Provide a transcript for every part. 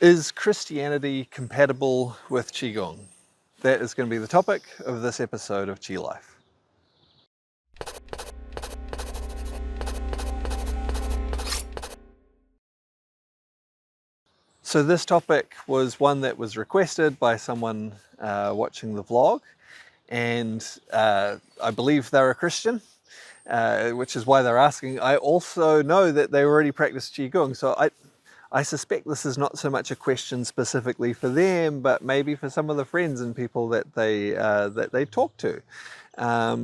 Is Christianity compatible with Qigong? That is going to be the topic of this episode of Qi Life. So this topic was one that was requested by someone watching the vlog, and I believe they're a Christian, which is why they're asking. I also know that they already practice Qigong, so I suspect this is not so much a question specifically for them, but maybe for some of the friends and people that they talk to.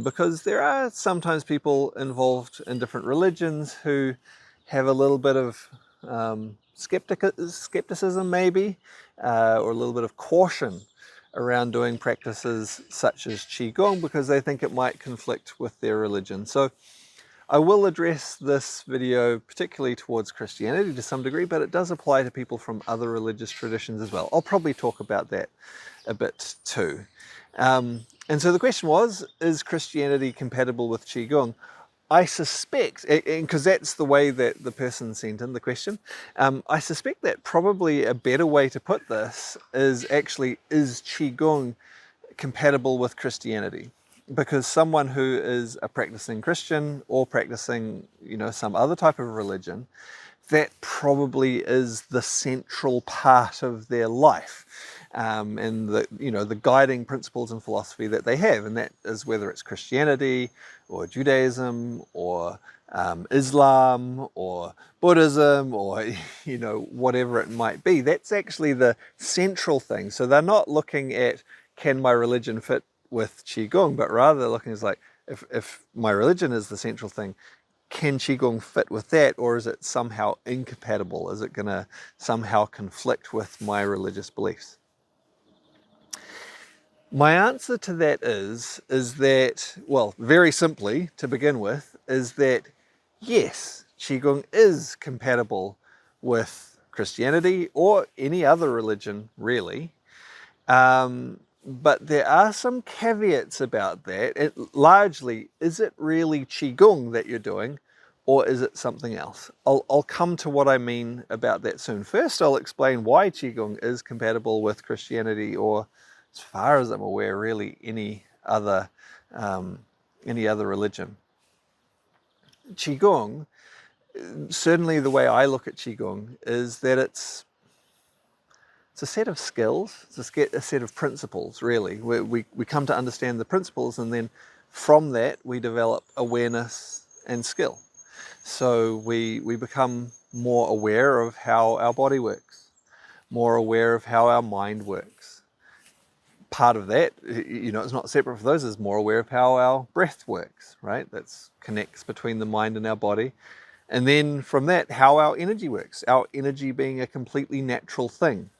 Because there are sometimes people involved in different religions who have a little bit of skepticism maybe, or a little bit of caution around doing practices such as Qigong because they think it might conflict with their religion. So I will address this video particularly towards Christianity to some degree, but it does apply to people from other religious traditions as well. I'll probably talk about that a bit too. And so the question was, is Christianity compatible with Qigong? I suspect, because that's the way that the person sent in the question, I suspect that probably a better way to put this is actually, is Qigong compatible with Christianity? Because someone who is a practicing Christian or practicing, some other type of religion, that probably is the central part of their life. And the guiding principles and philosophy that they have, and that is whether it's Christianity or Judaism or Islam or Buddhism or whatever it might be. That's actually the central thing. So they're not looking at, can my religion fit with Qigong, but rather they're looking as like, if my religion is the central thing, can Qigong fit with that, or is it somehow incompatible? Is it going to somehow conflict with my religious beliefs? My answer to that is that, well, very simply, to begin with, is that yes, Qigong is compatible with Christianity or any other religion, really. But there are some caveats about that. Largely, is it really Qigong that you're doing, or is it something else? I'll come to what I mean about that soon. First, I'll explain why Qigong is compatible with Christianity, or, as far as I'm aware, really any other religion. Qigong, certainly the way I look at Qigong, is that it's a set of skills, it's a set of principles, really. We come to understand the principles, and then from that we develop awareness and skill. So we become more aware of how our body works, more aware of how our mind works. Part of that, it's not separate from those, is more aware of how our breath works, right? That connects between the mind and our body. And then from that, how our energy works, our energy being a completely natural thing.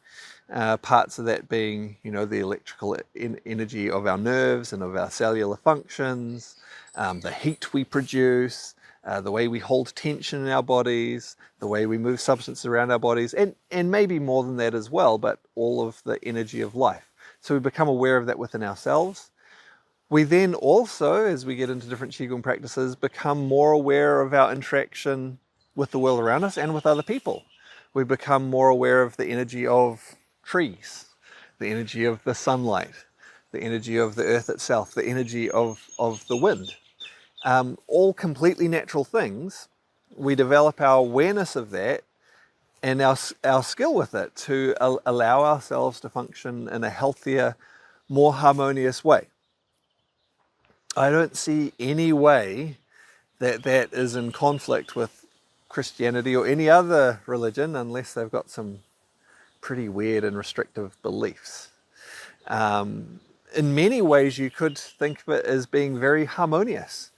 Parts of that being, the electrical energy of our nerves and of our cellular functions, the heat we produce, the way we hold tension in our bodies, the way we move substances around our bodies, and maybe more than that as well, but all of the energy of life. So we become aware of that within ourselves. We then also, as we get into different Qigong practices, become more aware of our interaction with the world around us and with other people. We become more aware of the energy of trees, the energy of the sunlight, the energy of the earth itself, the energy of the wind. All completely natural things. We develop our awareness of that and our skill with it to allow ourselves to function in a healthier, more harmonious way. I don't see any way that is in conflict with Christianity or any other religion, unless they've got some pretty weird and restrictive beliefs. In many ways, you could think of it as being very harmonious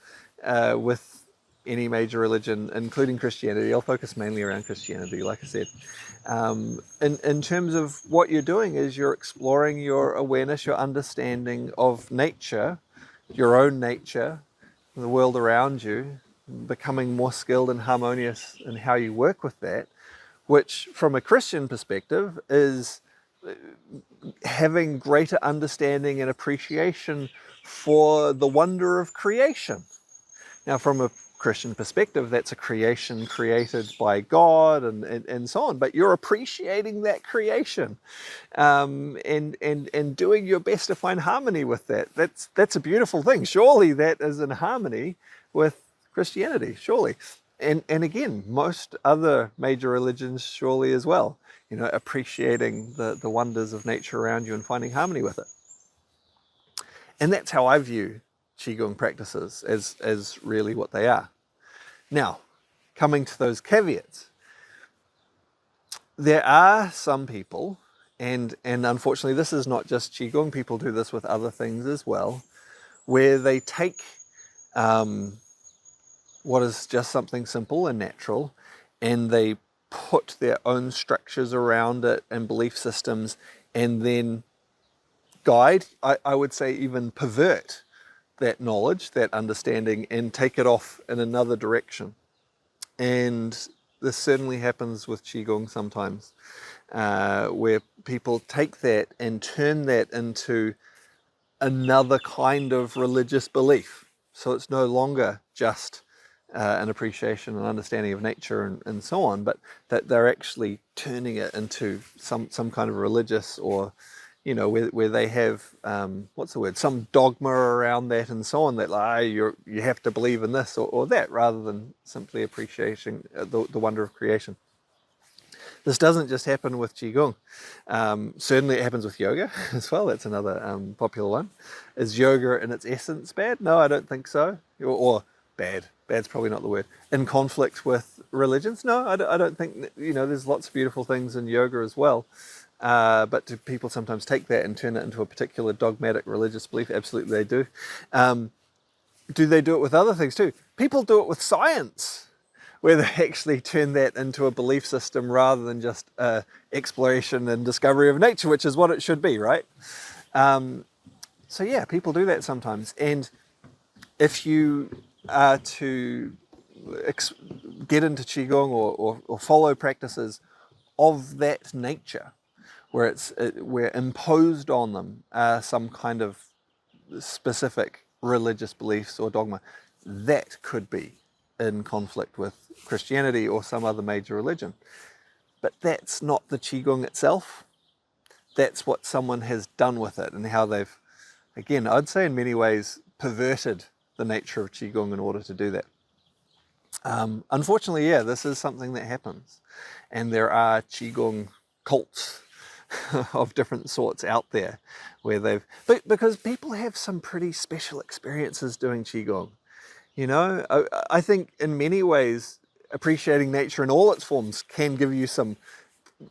with any major religion, including Christianity. I'll focus mainly around Christianity, like I said. In terms of what you're doing is you're exploring your awareness, your understanding of nature, your own nature, the world around you, becoming more skilled and harmonious in how you work with that, which from a Christian perspective is having greater understanding and appreciation for the wonder of creation. Now, from a Christian perspective, that's a creation created by God and so on. But you're appreciating that creation, and doing your best to find harmony with that. That's a beautiful thing. Surely that is in harmony with Christianity, surely. And again, most other major religions surely as well. You know, appreciating the wonders of nature around you and finding harmony with it. And that's how I view Qigong practices, as really what they are. Now, coming to those caveats, there are some people, and unfortunately this is not just Qigong, people do this with other things as well, where they take what is just something simple and natural, and they put their own structures around it and belief systems, and then guide, I would say even pervert that knowledge, that understanding, and take it off in another direction. And this certainly happens with Qigong sometimes, where people take that and turn that into another kind of religious belief. So it's no longer just an appreciation and understanding of nature and so on, but that they're actually turning it into some kind of religious, or you know, where they have some dogma around that and so on, that like, you have to believe in this or that, rather than simply appreciating the wonder of creation. This doesn't just happen with Qigong. Certainly it happens with yoga as well. That's another popular one. Is yoga in its essence bad? No, I don't think so. Or bad. Bad's probably not the word. In conflict with religions? No, I don't think, you know, there's lots of beautiful things in yoga as well. But do people sometimes take that and turn it into a particular dogmatic religious belief? Absolutely they do. Do they do it with other things too? People do it with science, where they actually turn that into a belief system rather than just exploration and discovery of nature, which is what it should be, right? So yeah, people do that sometimes. And if you are to get into Qigong or follow practices of that nature, where where imposed on them some kind of specific religious beliefs or dogma, that could be in conflict with Christianity or some other major religion. But that's not the Qigong itself. That's what someone has done with it, and how they've, again, I'd say in many ways, perverted the nature of Qigong in order to do that. Unfortunately, yeah, this is something that happens. And there are Qigong cults of different sorts out there, where because people have some pretty special experiences doing Qigong. You know, I think in many ways, appreciating nature in all its forms can give you some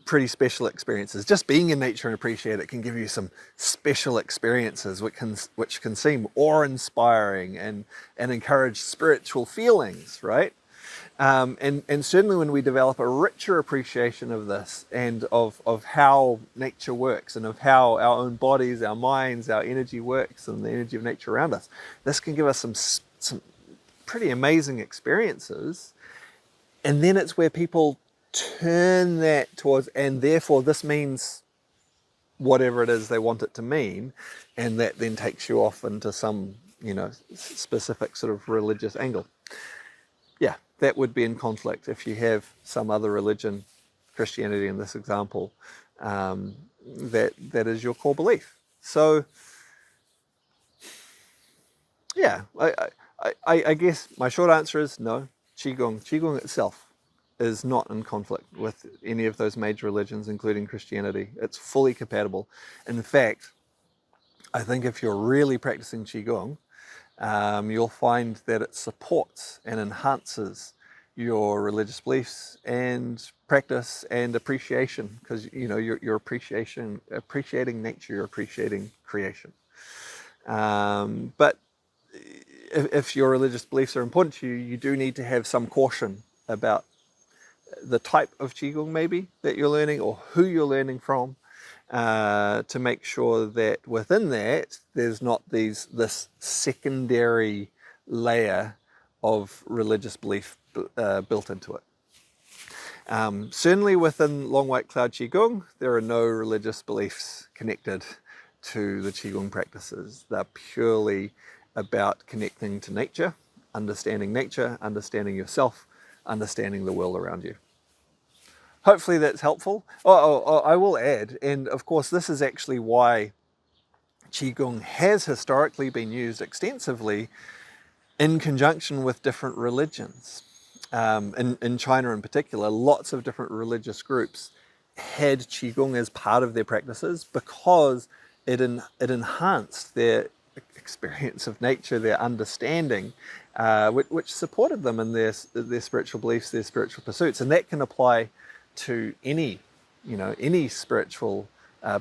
pretty special experiences. Just being in nature and appreciate it can give you some special experiences, which can seem awe-inspiring and encourage spiritual feelings, right? And certainly when we develop a richer appreciation of this, and of how nature works, and of how our own bodies, our minds, our energy works, and the energy of nature around us, this can give us some pretty amazing experiences. And then it's where people turn that towards, and therefore this means whatever it is they want it to mean, and that then takes you off into some, you know, specific sort of religious angle. Yeah, that would be in conflict if you have some other religion, Christianity in this example, that is your core belief. So yeah, I guess my short answer is no. Qigong itself is not in conflict with any of those major religions, including Christianity. It's fully compatible. In fact, I think if you're really practicing Qigong, you'll find that it supports and enhances your religious beliefs and practice and appreciation, because you know you're appreciating nature, you're appreciating creation. But if your religious beliefs are important to you, you do need to have some caution about the type of Qigong maybe that you're learning, or who you're learning from, to make sure that within that there's not this secondary layer of religious belief built into it. Certainly within Long White Cloud Qigong, there are no religious beliefs connected to the Qigong practices. They're purely about connecting to nature understanding nature, understanding yourself, understanding the world around you. Hopefully that's helpful. I will add, and of course this is actually why Qigong has historically been used extensively in conjunction with different religions. In China in particular, lots of different religious groups had Qigong as part of their practices because it enhanced their experience of nature, their understanding, which supported them in their spiritual beliefs, their spiritual pursuits. And that can apply to any spiritual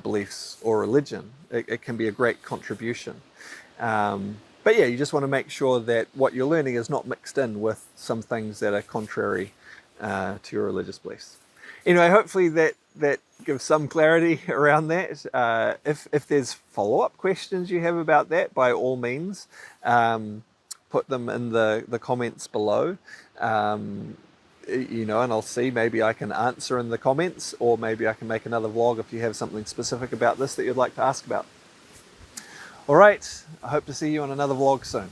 beliefs or religion. It can be a great contribution. But yeah, you just want to make sure that what you're learning is not mixed in with some things that are contrary to your religious beliefs. Anyway, hopefully that gives some clarity around that. If there's follow-up questions you have about that, by all means, put them in the comments below. And I'll see, maybe I can answer in the comments, or maybe I can make another vlog if you have something specific about this that you'd like to ask about. All right, I hope to see you on another vlog soon.